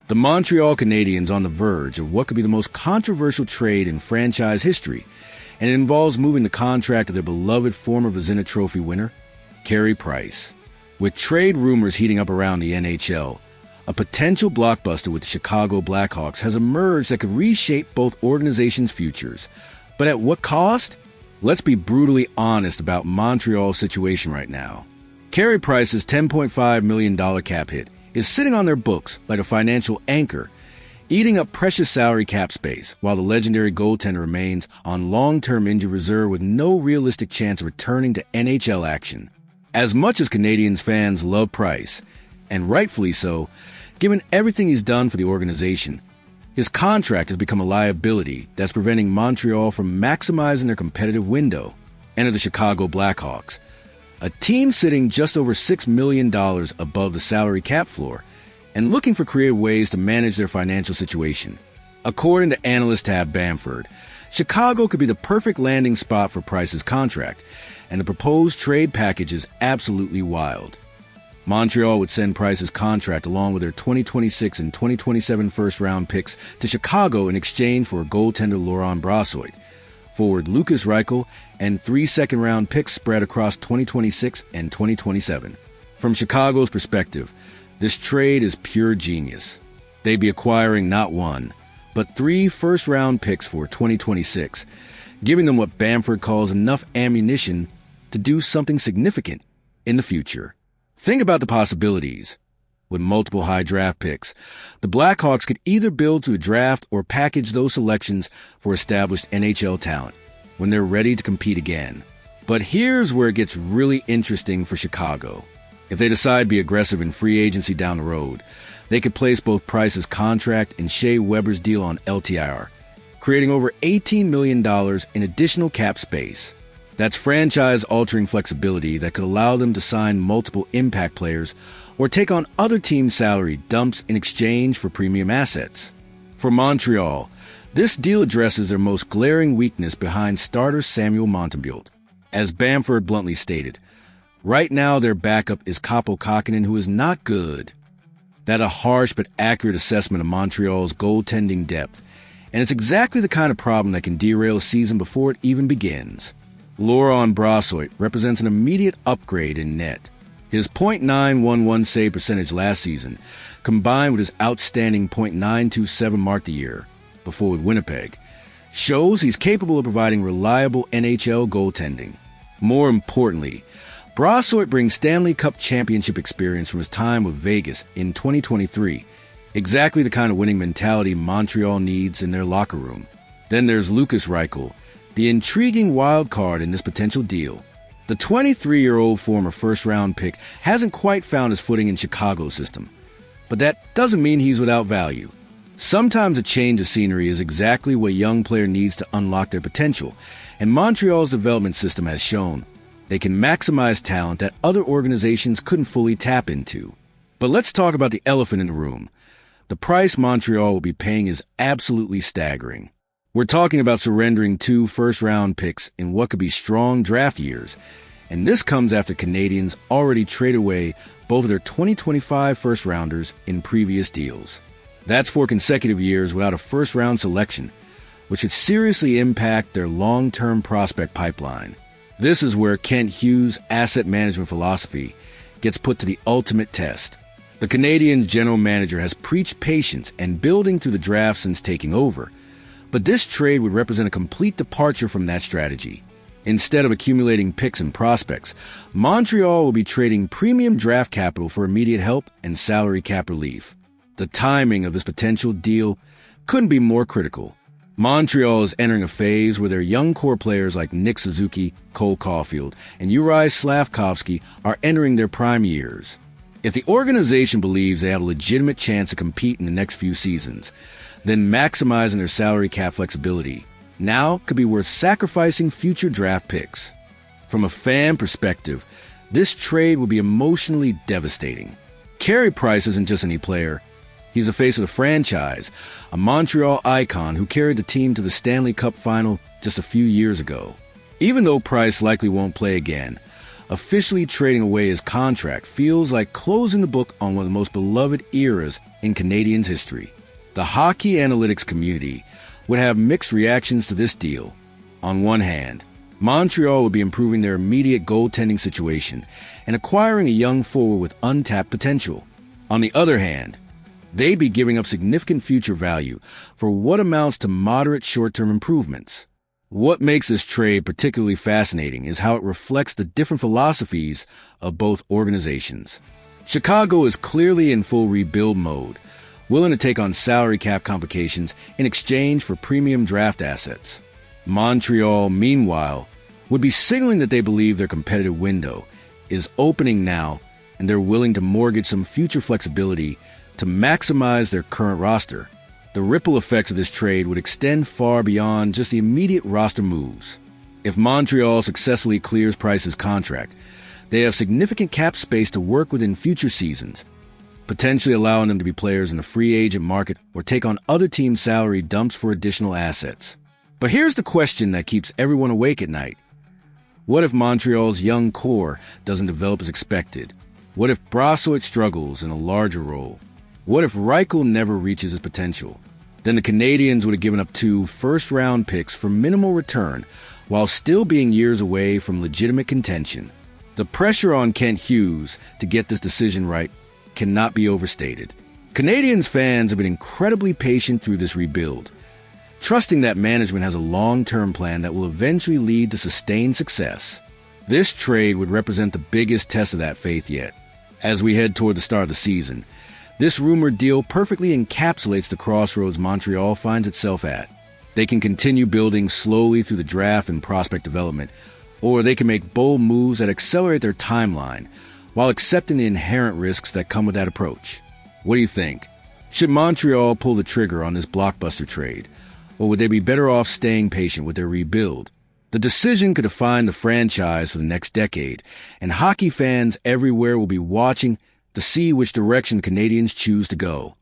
The Montreal Canadiens on the verge of what could be the most controversial trade in franchise history, and it involves moving the contract of their beloved former Vezina Trophy winner, Carey Price. With trade rumors heating up around the NHL, a potential blockbuster with the Chicago Blackhawks has emerged that could reshape both organizations' futures. But at what cost? Let's be brutally honest about Montreal's situation right now. Carey Price's $10.5 million cap hit is sitting on their books like a financial anchor, eating up precious salary cap space, while the legendary goaltender remains on long-term injury reserve with no realistic chance of returning to NHL action. As much as Canadiens fans love Price, and rightfully so, given everything he's done for the organization, his contract has become a liability that's preventing Montreal from maximizing their competitive window. Enter the Chicago Blackhawks, a team sitting just over $6 million above the salary cap floor and looking for creative ways to manage their financial situation. According to analyst Tab Bamford, Chicago could be the perfect landing spot for Price's contract, and the proposed trade package is absolutely wild. Montreal would send Price's contract along with their 2026 and 2027 first-round picks to Chicago in exchange for goaltender Laurent Brossoit, forward Lukas Reichel, and 3 second-round picks spread across 2026 and 2027. From Chicago's perspective, this trade is pure genius. They'd be acquiring not 1, but 3 first-round picks for 2026, giving them what Bamford calls enough ammunition to do something significant in the future. Think about the possibilities. With multiple high draft picks, the Blackhawks could either build to a draft or package those selections for established NHL talent when they're ready to compete again. But here's where it gets really interesting for Chicago. If they decide to be aggressive in free agency down the road, they could place both Price's contract and Shea Weber's deal on LTIR, creating over $18 million in additional cap space. That's franchise-altering flexibility that could allow them to sign multiple impact players or take on other teams' salary dumps in exchange for premium assets. For Montreal, this deal addresses their most glaring weakness behind starter Samuel Montembeault. As Bamford bluntly stated, right now their backup is Kaapo Kähkönen, who is not good. That's a harsh but accurate assessment of Montreal's goaltending depth, and it's exactly the kind of problem that can derail a season before it even begins. Laurent Brossoit represents an immediate upgrade in net. His .911 save percentage last season, combined with his outstanding .927 mark the year before with Winnipeg, shows he's capable of providing reliable NHL goaltending. More importantly, Brossoit brings Stanley Cup championship experience from his time with Vegas in 2023, exactly the kind of winning mentality Montreal needs in their locker room. Then there's Lukas Reichel, the intriguing wild card in this potential deal. The 23-year-old former first-round pick hasn't quite found his footing in Chicago's system, but that doesn't mean he's without value. Sometimes a change of scenery is exactly what a young player needs to unlock their potential, and Montreal's development system has shown they can maximize talent that other organizations couldn't fully tap into. But let's talk about the elephant in the room. The price Montreal will be paying is absolutely staggering. We're talking about surrendering 2 first-round picks in what could be strong draft years, and this comes after Canadiens already traded away both of their 2025 first-rounders in previous deals. That's 4 consecutive years without a first-round selection, which could seriously impact their long-term prospect pipeline. This is where Kent Hughes' asset management philosophy gets put to the ultimate test. The Canadiens' general manager has preached patience and building through the draft since taking over, but this trade would represent a complete departure from that strategy. Instead of accumulating picks and prospects, Montreal will be trading premium draft capital for immediate help and salary cap relief. The timing of this potential deal couldn't be more critical. Montreal is entering a phase where their young core players like Nick Suzuki, Cole Caulfield, and Juraj Slafkovsky are entering their prime years. If the organization believes they have a legitimate chance to compete in the next few seasons, then maximizing their salary cap flexibility now could be worth sacrificing future draft picks. From a fan perspective, this trade will be emotionally devastating. Carey Price isn't just any player. He's the face of the franchise, a Montreal icon who carried the team to the Stanley Cup final just a few years ago. Even though Price likely won't play again, officially trading away his contract feels like closing the book on one of the most beloved eras in Canadiens history. The hockey analytics community would have mixed reactions to this deal. On one hand, Montreal would be improving their immediate goaltending situation and acquiring a young forward with untapped potential. On the other hand, they'd be giving up significant future value for what amounts to moderate short-term improvements. What makes this trade particularly fascinating is how it reflects the different philosophies of both organizations. Chicago is clearly in full rebuild mode, willing to take on salary cap complications in exchange for premium draft assets. Montreal, meanwhile, would be signaling that they believe their competitive window is opening now and they're willing to mortgage some future flexibility to maximize their current roster. The ripple effects of this trade would extend far beyond just the immediate roster moves. If Montreal successfully clears Price's contract, they have significant cap space to work with in future seasons, potentially allowing them to be players in the free agent market or take on other teams' salary dumps for additional assets. But here's the question that keeps everyone awake at night. What if Montreal's young core doesn't develop as expected? What if Brossoit struggles in a larger role? What if Reichel never reaches his potential? Then the Canadiens would have given up 2 first-round picks for minimal return while still being years away from legitimate contention. The pressure on Kent Hughes to get this decision right cannot be overstated. Canadiens fans have been incredibly patient through this rebuild, trusting that management has a long-term plan that will eventually lead to sustained success. This trade would represent the biggest test of that faith yet. As we head toward the start of the season, this rumored deal perfectly encapsulates the crossroads Montreal finds itself at. They can continue building slowly through the draft and prospect development, or they can make bold moves that accelerate their timeline while accepting the inherent risks that come with that approach. What do you think? Should Montreal pull the trigger on this blockbuster trade, or would they be better off staying patient with their rebuild? The decision could define the franchise for the next decade, and hockey fans everywhere will be watching to see which direction Canadiens choose to go.